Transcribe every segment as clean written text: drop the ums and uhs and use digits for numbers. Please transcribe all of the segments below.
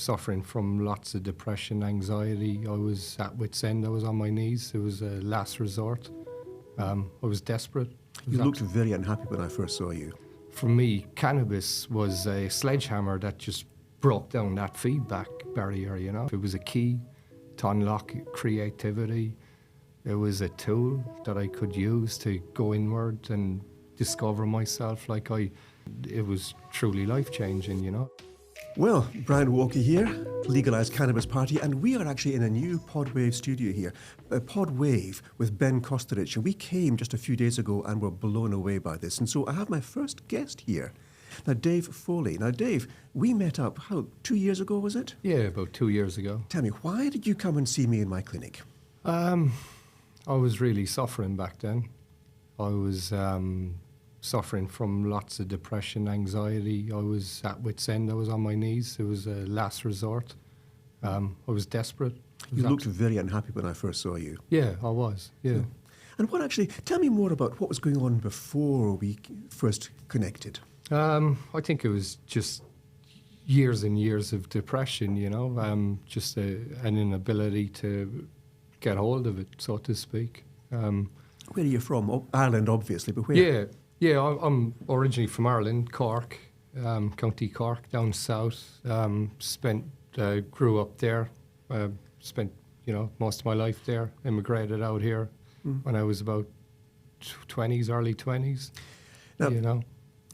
suffering from lots of depression, anxiety. I was at wit's end. I was on my knees. It was a last resort. I was desperate. You looked very unhappy when I first saw you. For me, cannabis was a sledgehammer that just broke down that feedback barrier, you know. It was a key to unlock creativity. It was a tool that I could use to go inward and discover myself. It was truly life-changing, you know. Well, Brian Walker here, Legalised Cannabis Party, and we are actually in a new Podwave studio here, Podwave with Ben Kostarich, and we came just a few days ago and were blown away by this. And so I have my first guest here, now Dave Foley. Now Dave, we met up, 2 years ago was it? Yeah, about 2 years ago. Tell me, why did you come and see me in my clinic? I was really suffering back then. I was suffering from lots of depression, anxiety. I was at wit's end. I was on my knees. It was a last resort. I was desperate. You looked very unhappy when I first saw you. Yeah, I was, yeah. And tell me more about what was going on before we first connected. I think it was just years and years of depression, you know, just an inability to get hold of it, so to speak. Where are you from? Ireland, obviously, but where? Yeah, I'm originally from Ireland, Cork, County Cork, down south. Grew up there, spent, most of my life there, immigrated out here when I was about 20s, early 20s, Now,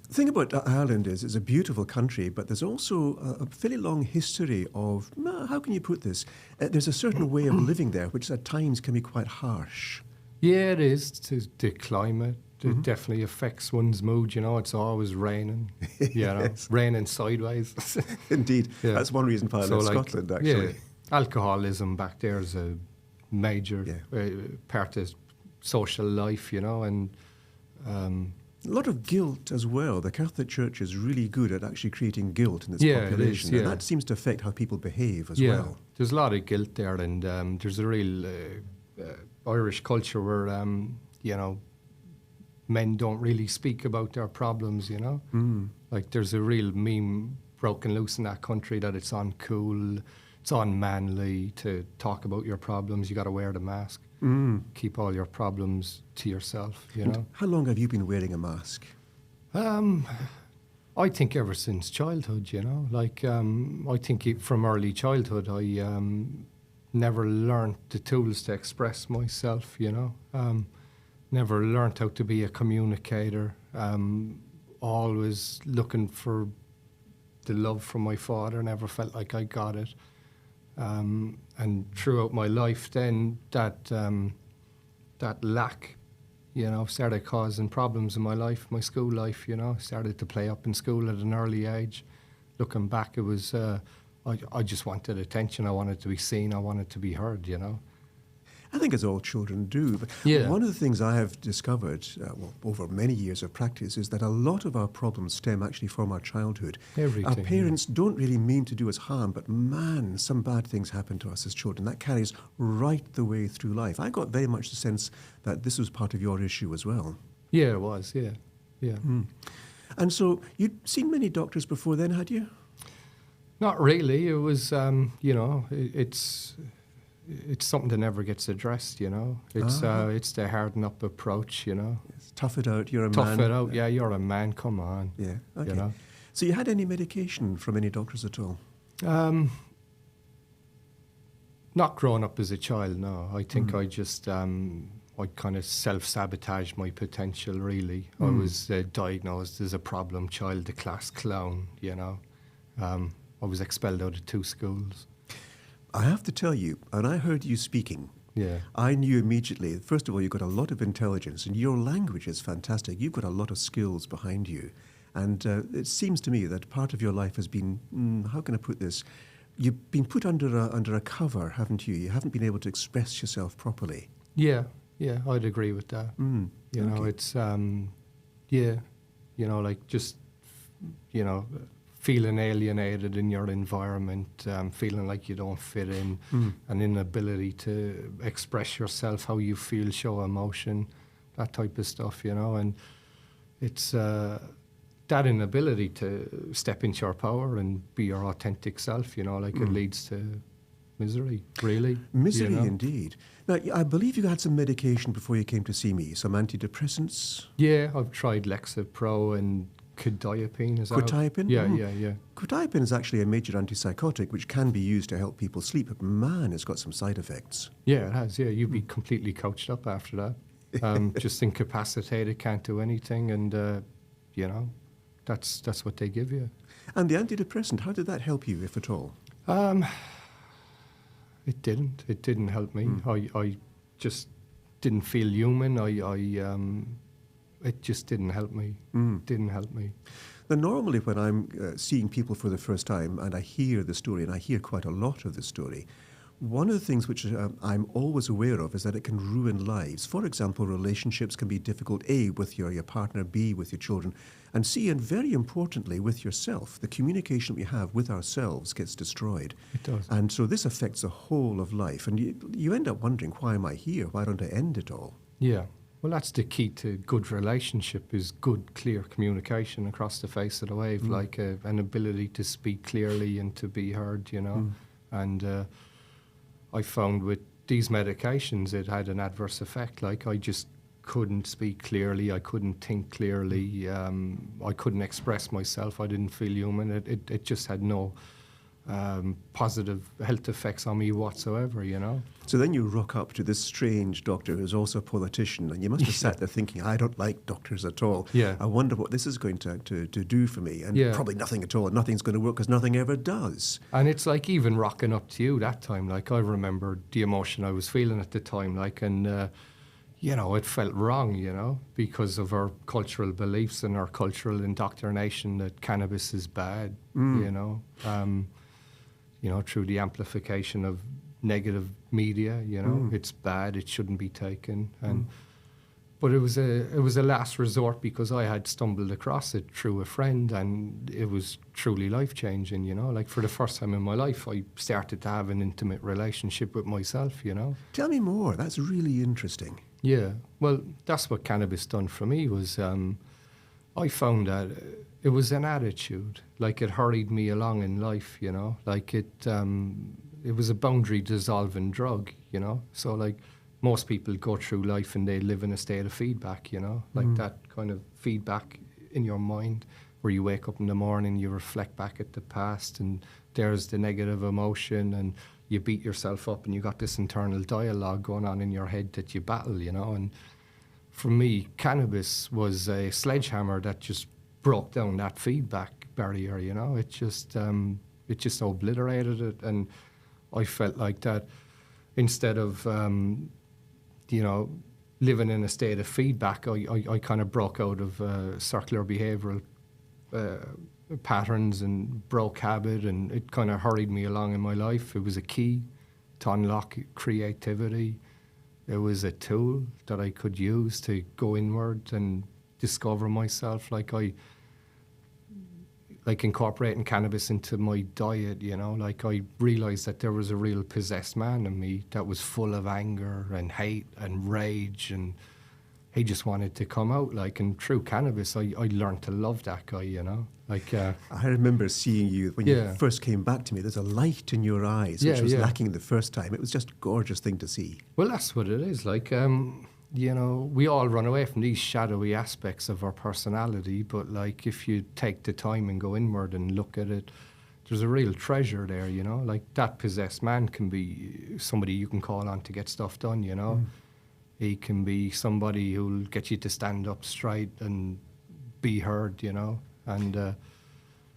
the thing about Ireland is it's a beautiful country, but there's also a fairly long history of, how can you put this? There's a certain way of living there, which at times can be quite harsh. Yeah, it is. The climate. It definitely affects one's mood, it's always raining, Yes. raining sideways. Indeed. Yeah. That's one reason why I left Scotland, actually. Yeah, alcoholism back there is a major part of social life, and... a lot of guilt as well. The Catholic Church is really good at actually creating guilt in its population. It is, and that seems to affect how people behave as well. There's a lot of guilt there, and there's a real Irish culture where, men don't really speak about their problems, Like there's a real meme broken loose in that country that it's uncool, it's unmanly to talk about your problems. You got to wear the mask. Keep all your problems to yourself, And how long have you been wearing a mask? I think ever since childhood, I think from early childhood I never learned the tools to express myself, never learned how to be a communicator, always looking for the love from my father, never felt like I got it. And throughout my life then, that lack, started causing problems in my life, my school life, started to play up in school at an early age. Looking back, it was, I just wanted attention, I wanted to be seen, I wanted to be heard, I think as all children do. But one of the things I have discovered over many years of practice is that a lot of our problems stem actually from our childhood. Everything. Our parents don't really mean to do us harm, but man, some bad things happen to us as children. That carries right the way through life. I got very much the sense that this was part of your issue as well. Yeah, it was, yeah. And so you'd seen many doctors before then, had you? Not really. It was, it's something that never gets addressed, It's the harden up approach, Yes, tough it out, you're a man. Tough it out, you're a man, come on. Yeah, okay. So you had any medication from any doctors at all? Not growing up as a child, no. I think I just, I kind of self-sabotaged my potential, really. I was diagnosed as a problem child, the class clown, I was expelled out of 2 schools. I have to tell you, and I heard you speaking, I knew immediately, first of all, you've got a lot of intelligence, and your language is fantastic. You've got a lot of skills behind you. And it seems to me that part of your life has been, how can I put this? You've been put under a cover, haven't you? You haven't been able to express yourself properly. Yeah, I'd agree with that. It's, like just, feeling alienated in your environment, feeling like you don't fit in, an inability to express yourself, how you feel, show emotion, that type of stuff, and it's that inability to step into your power and be your authentic self, you know, like it leads to misery, really. Misery, you know? Indeed. Now, I believe you had some medication before you came to see me, some antidepressants. Yeah, I've tried Lexapro and quetiapine. Quetiapine? Yeah. Quetiapine is actually a major antipsychotic which can be used to help people sleep, but man, it's got some side effects. Yeah, it has, yeah. You'd be completely coached up after that. Just incapacitated, can't do anything, and, you know, that's what they give you. And the antidepressant, how did that help you, if at all? It didn't help me. I just didn't feel human. It just didn't help me. Didn't help me. Now, normally when I'm seeing people for the first time and I hear the story, and I hear quite a lot of the story, one of the things which I'm always aware of is that it can ruin lives. For example, relationships can be difficult, A, with your partner, B, with your children, and C, and very importantly, with yourself. The communication we have with ourselves gets destroyed. It does. And so this affects the whole of life. And you end up wondering, why am I here? Why don't I end it all? Yeah. Well, that's the key to good relationship, is good, clear communication across the face of the wave, like an ability to speak clearly and to be heard, you know. And I found with these medications, it had an adverse effect. Like, I just couldn't speak clearly. I couldn't think clearly. I couldn't express myself. I didn't feel human. It just had no positive health effects on me whatsoever, you know. So then you rock up to this strange doctor who's also a politician, and you must have sat there thinking, I don't like doctors at all. Yeah. I wonder what this is going to do for me. And probably nothing at all. Nothing's going to work because nothing ever does. And it's like even rocking up to you that time. Like, I remember the emotion I was feeling at the time, like, and, you know, it felt wrong, you know, because of our cultural beliefs and our cultural indoctrination that cannabis is bad, you know. You know, through the amplification of negative media, you know, it's bad, it shouldn't be taken. And but it was a last resort because I had stumbled across it through a friend, and it was truly life-changing, you know. Like, for the first time in my life, I started to have an intimate relationship with myself, you know. Tell me more. That's really interesting. Yeah, well, that's what cannabis done for me. Was I found that it was an attitude. Like, it hurried me along in life, you know. Like, it was a boundary dissolving drug, you know. So, like, most people go through life and they live in a state of feedback, you know, like that kind of feedback in your mind where you wake up in the morning, you reflect back at the past, and there's the negative emotion, and you beat yourself up, and you got this internal dialogue going on in your head that you battle, you know. And for me, cannabis was a sledgehammer that just broke down that feedback barrier, you know. It just obliterated it, and I felt like that instead of you know, living in a state of feedback, I kind of broke out of circular behavioural patterns and broke habit, and it kind of hurried me along in my life. It was a key to unlock creativity. It was a tool that I could use to go inward and discover myself. Like incorporating cannabis into my diet, you know, like I realised that there was a real possessed man in me that was full of anger and hate and rage, and he just wanted to come out. Like, and through cannabis, I learned to love that guy, you know. Like, I remember seeing you when you first came back to me. There's a light in your eyes, which was lacking the first time. It was just a gorgeous thing to see. Well, that's what it is. Like, you know, we all run away from these shadowy aspects of our personality, but like, if you take the time and go inward and look at it, there's a real treasure there, you know. Like, that possessed man can be somebody you can call on to get stuff done, you know. He can be somebody who'll get you to stand up straight and be heard, you know. And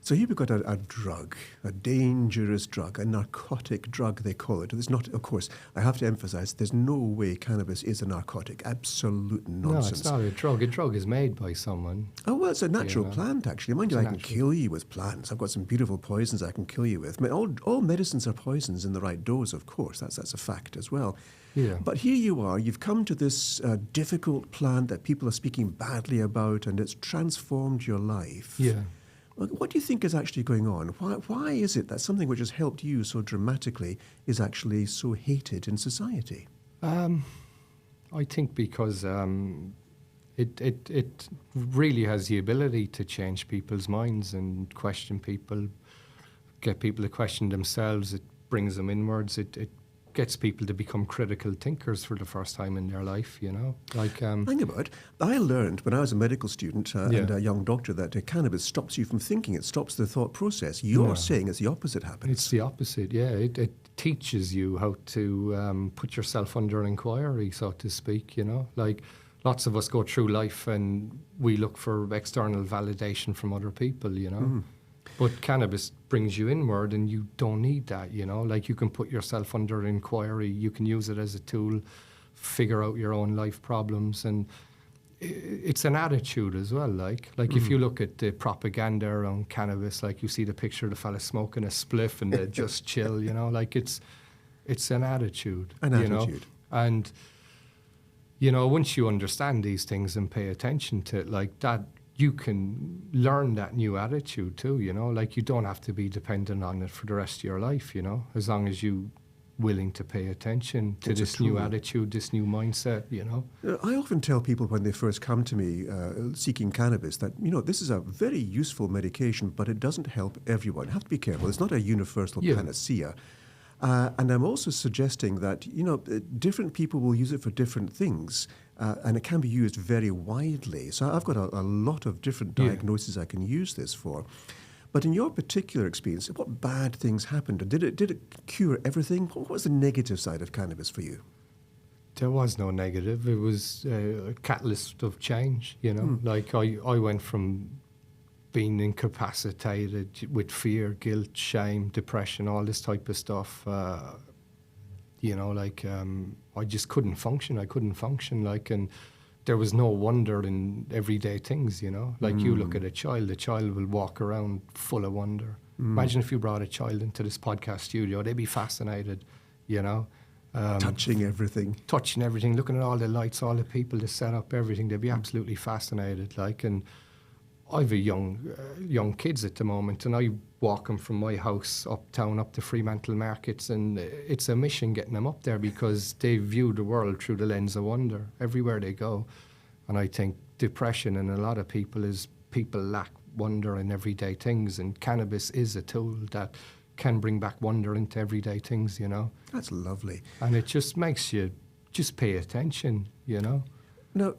so here we've got a drug, a dangerous drug, a narcotic drug, they call it. It's not, of course, I have to emphasize, there's no way cannabis is a narcotic. Absolute nonsense. No, it's not a drug. A drug is made by someone. Oh, well, it's a natural plant, actually. Mind you, I can kill you with plants. I've got some beautiful poisons I can kill you with. I mean, all medicines are poisons in the right dose, of course. That's a fact as well. Yeah. But here you are, you've come to this difficult plant that people are speaking badly about, and it's transformed your life. Yeah. What do you think is actually going on? Why is it that something which has helped you so dramatically is actually so hated in society? I think because It really has the ability to change people's minds and question people, get people to question themselves. It brings them inwards. It gets people to become critical thinkers for the first time in their life, you know. Like, hang about. I learned when I was a medical student and a young doctor that cannabis stops you from thinking. It stops the thought process. You're saying it's the opposite happens. It's the opposite, yeah. It teaches you how to put yourself under inquiry, so to speak, you know. Like, lots of us go through life and we look for external validation from other people, you know. Mm. But cannabis brings you inward and you don't need that, you know. Like, you can put yourself under inquiry. You can use it as a tool, figure out your own life problems. And it's an attitude as well. Like if you look at the propaganda around cannabis, like you see the picture of the fella smoking a spliff and they just chill, you know. Like, it's an attitude. You know? And, you know, once you understand these things and pay attention to it like that, you can learn that new attitude too, you know. Like, you don't have to be dependent on it for the rest of your life, you know, as long as you're willing to pay attention to this new attitude, this new mindset, you know. I often tell people when they first come to me seeking cannabis that, you know, this is a very useful medication, but it doesn't help everyone. You have to be careful. It's not a universal panacea. And I'm also suggesting that, you know, different people will use it for different things, and it can be used very widely. So I've got a lot of different diagnoses I can use this for. But in your particular experience, what bad things happened? Did it cure everything? What was the negative side of cannabis for you? There was no negative. It was a catalyst of change, you know. Like, I went from being incapacitated with fear, guilt, shame, depression, all this type of stuff. You know, like, I just couldn't function. I couldn't function, like, and there was no wonder in everyday things, you know. Like, you look at a child will walk around full of wonder. Imagine if you brought a child into this podcast studio, they'd be fascinated, you know. Touching everything, looking at all the lights, all the people, the setup, everything. They'd be absolutely fascinated, like, and I've a young kids at the moment, and I walk them from my house uptown up to Fremantle markets, and it's a mission getting them up there because they view the world through the lens of wonder everywhere they go. And I think depression in a lot of people is people lack wonder in everyday things, and cannabis is a tool that can bring back wonder into everyday things, you know. That's lovely. And it just makes you just pay attention, you know. Now,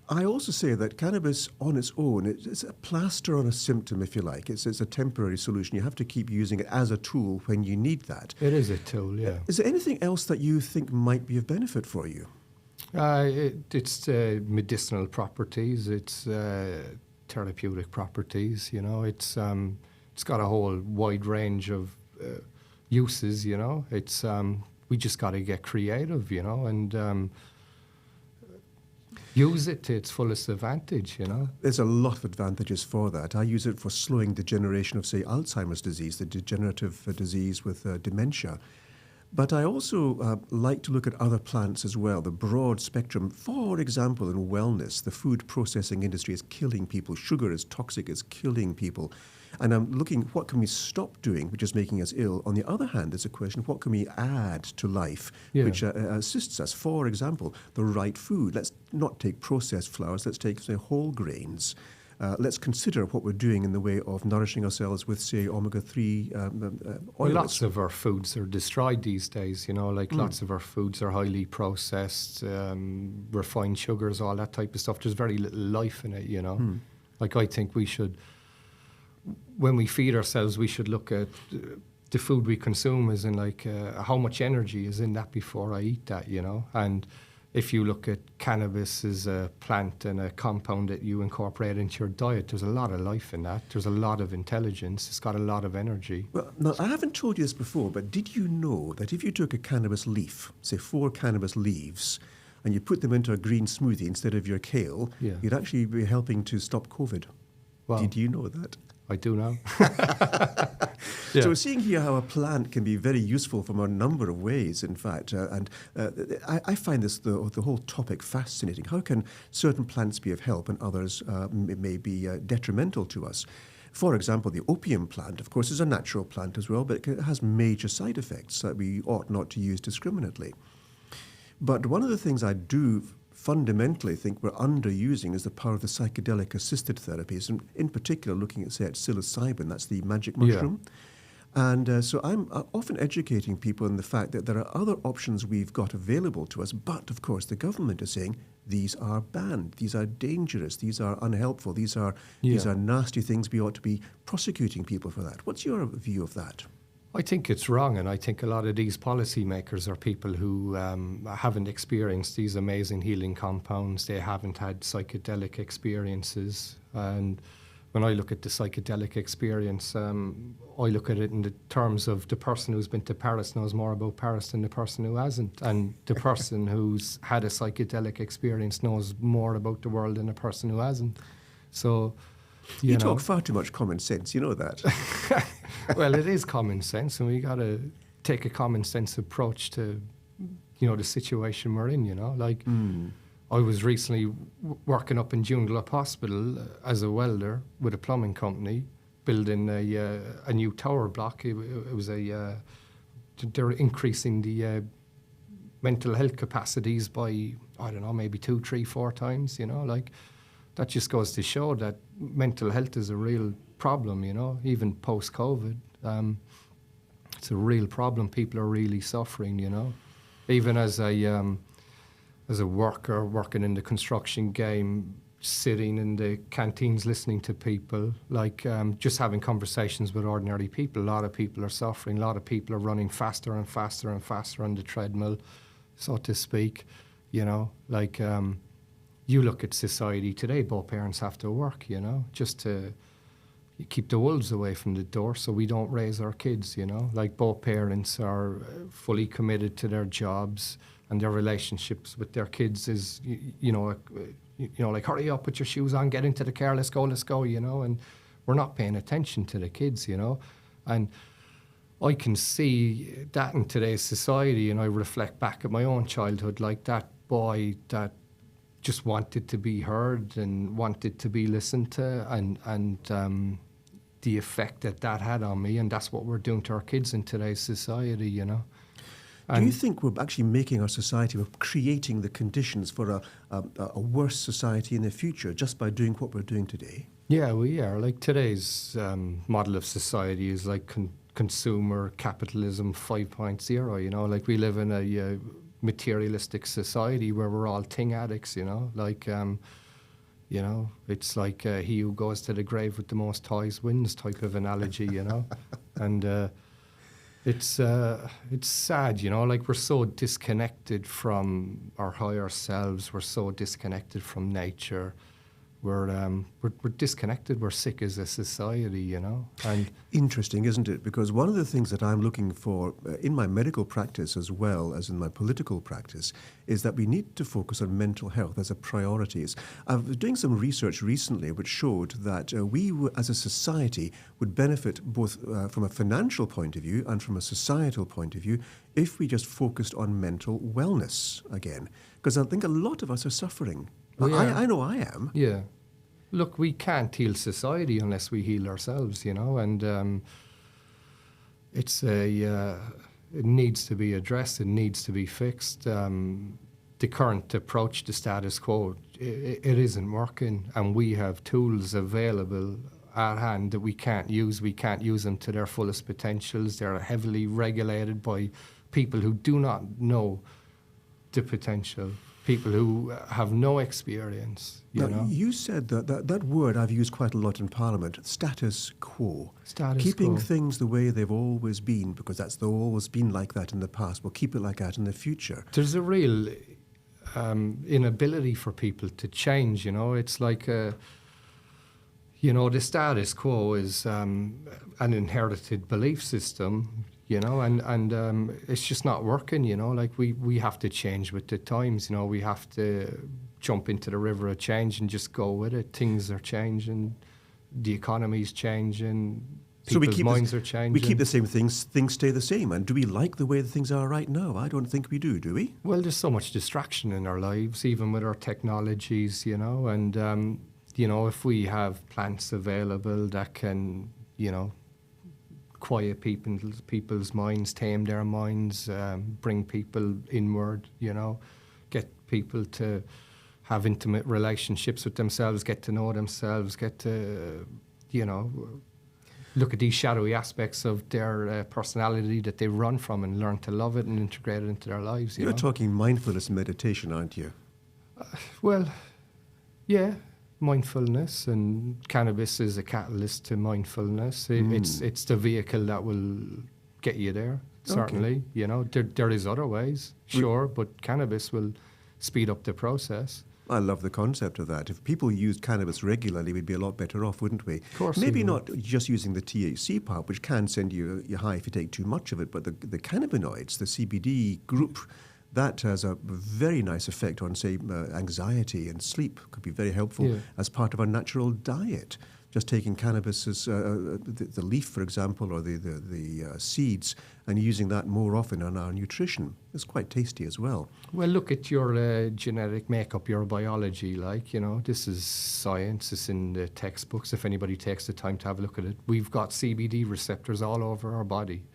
I also say that cannabis on its own, it's a plaster on a symptom, if you like. It's a temporary solution. You have to keep using it as a tool when you need that. It is a tool, yeah. Is there anything else that you think might be of benefit for you? It's medicinal properties. It's therapeutic properties, you know. It's got a whole wide range of uses, you know. It's we just got to get creative, you know, and use it to its fullest advantage, you know. There's a lot of advantages for that. I use it for slowing degeneration of, say, Alzheimer's disease, the degenerative disease with dementia. But I also like to look at other plants as well, the broad spectrum. For example, in wellness, the food processing industry is killing people. Sugar is toxic, it's killing people. And I'm looking, what can we stop doing, which is making us ill? On the other hand, there's a question, what can we add to life, which assists us? For example, the right food. Let's not take processed flours, let's take, say, whole grains. Let's consider what we're doing in the way of nourishing ourselves with, say, omega-3 oils. Well, lots of our foods are destroyed these days, you know, like lots of our foods are highly processed, refined sugars, all that type of stuff. There's very little life in it, you know. Like, I think we should, when we feed ourselves, we should look at the food we consume as in, like, how much energy is in that before I eat that, you know. And if you look at cannabis as a plant and a compound that you incorporate into your diet, there's a lot of life in that. There's a lot of intelligence. It's got a lot of energy. Well, now, I haven't told you this before, but did you know that if you took a cannabis leaf, say 4 cannabis leaves, and you put them into a green smoothie instead of your kale, you'd actually be helping to stop COVID? Wow. Did you know that? I do now. So we're seeing here how a plant can be very useful from a number of ways, in fact. I find this, the whole topic, fascinating. How can certain plants be of help and others may be detrimental to us? For example, the opium plant, of course, is a natural plant as well, but it has major side effects that we ought not to use discriminately. But one of the things I do fundamentally think we're underusing is the power of the psychedelic-assisted therapies, and in particular looking at, say, at psilocybin, that's the magic mushroom. Yeah. And so I'm often educating people in the fact that there are other options we've got available to us, but of course the government is saying these are banned, these are dangerous, these are unhelpful, these are nasty things, we ought to be prosecuting people for that. What's your view of that? I think it's wrong, and I think a lot of these policymakers are people who haven't experienced these amazing healing compounds. They haven't had psychedelic experiences. And when I look at the psychedelic experience, I look at it in the terms of the person who's been to Paris knows more about Paris than the person who hasn't. And the person who's had a psychedelic experience knows more about the world than the person who hasn't. So, you talk far too much common sense, you know that. Well, it is common sense, and we got to take a common sense approach to, the situation we're in, Like, I was recently working up in Joondalup Hospital as a welder with a plumbing company, building a new tower block. It was they're increasing the mental health capacities by, I don't know, maybe 2, 3, 4 times, like. That just goes to show that mental health is a real problem, even post-COVID. It's a real problem. People are really suffering, Even as a worker working in the construction game, sitting in the canteens listening to people, like just having conversations with ordinary people. A lot of people are suffering. A lot of people are running faster and faster and faster on the treadmill, so to speak, like... You look at society today, both parents have to work, just to keep the wolves away from the door so we don't raise our kids, Like both parents are fully committed to their jobs, and their relationships with their kids is, like, hurry up, put your shoes on, get into the car, let's go, and we're not paying attention to the kids, And I can see that in today's society, and I reflect back at my own childhood, like that boy that just wanted to be heard and wanted to be listened to, and the effect that had on me, and that's what we're doing to our kids in today's society, Do you think we're actually making our society, we're creating the conditions for a worse society in the future just by doing what we're doing today? Yeah, we are. Like today's model of society is like consumer capitalism 5.0, like we live in a materialistic society where we're all thing addicts, like, it's like he who goes to the grave with the most toys wins type of analogy, and it's sad, like we're so disconnected from our higher selves, we're so disconnected from nature. We're disconnected. We're sick as a society, And interesting, isn't it? Because one of the things that I'm looking for in my medical practice as well as in my political practice is that we need to focus on mental health as a priority. I was doing some research recently which showed that we, as a society, would benefit both from a financial point of view and from a societal point of view if we just focused on mental wellness again. Because I think a lot of us are suffering. I know I am. Yeah. Look, we can't heal society unless we heal ourselves, and it needs to be addressed, it needs to be fixed. The current approach to status quo, it isn't working, and we have tools available at hand that we can't use. We can't use them to their fullest potentials. They're heavily regulated by people who do not know the potential. People who have no experience, Now, you said that word I've used quite a lot in Parliament, status quo. Keeping things the way they've always been, because that's always been like that in the past. We'll keep it like that in the future. There's a real inability for people to change, It's like, the status quo is an inherited belief system, and it's just not working, like we have to change with the times, we have to jump into the river of change and just go with it. Things are changing, the economy's changing, people's minds are changing. We keep the same things stay the same. And do we like the way the things are right now? I don't think we do we? Well, there's so much distraction in our lives, even with our technologies, and, if we have plants available that can, quiet people's minds, tame their minds, bring people inward, get people to have intimate relationships with themselves, get to know themselves, get to, look at these shadowy aspects of their personality that they run from and learn to love it and integrate it into their lives. You're talking mindfulness and meditation, aren't you? Well, yeah, mindfulness, and cannabis is a catalyst to mindfulness. It's the vehicle that will get you there, certainly. Okay. There is other ways, sure, but cannabis will speed up the process. I love the concept of that. If people used cannabis regularly, we'd be a lot better off, wouldn't we? Of course. Maybe not just using the THC part, which can send you high if you take too much of it, but the cannabinoids, the CBD group, that has a very nice effect on, say, anxiety and sleep. Could be very helpful as part of our natural diet. Just taking cannabis as the leaf, for example, or the seeds, and using that more often in our nutrition. It's quite tasty as well. Well, look at your genetic makeup, your biology. This is science. It's in the textbooks. If anybody takes the time to have a look at it, we've got CBD receptors all over our body,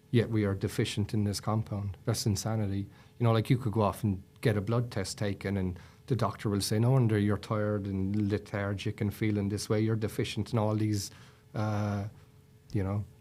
yet we are deficient in this compound. That's insanity. You could go off and get a blood test taken, and the doctor will say, no wonder you're tired and lethargic and feeling this way. You're deficient in all these,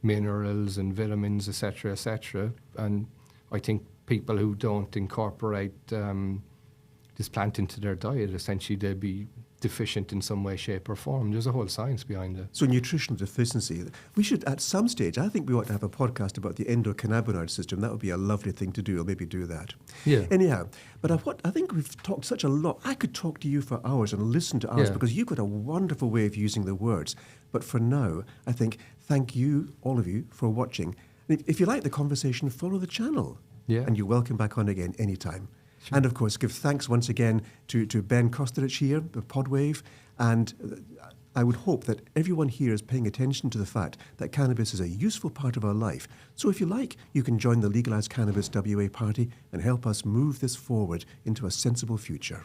minerals and vitamins, etc., etc. And I think people who don't incorporate this plant into their diet, essentially they'll be deficient in some way, shape or form. There's a whole science behind it. So nutritional deficiency. We should, at some stage, I think we ought to have a podcast about the endocannabinoid system. That would be a lovely thing to do. Or maybe do that. Yeah. Anyhow, but I think we've talked such a lot. I could talk to you for hours and listen to hours because you've got a wonderful way of using the words. But for now, I think thank you, all of you, for watching. If you like the conversation, follow the channel. Yeah. And you're welcome back on again anytime. Sure. And of course, give thanks once again to Ben Kostelich here, the Podwave. And I would hope that everyone here is paying attention to the fact that cannabis is a useful part of our life. So if you like, you can join the Legalised Cannabis WA party and help us move this forward into a sensible future.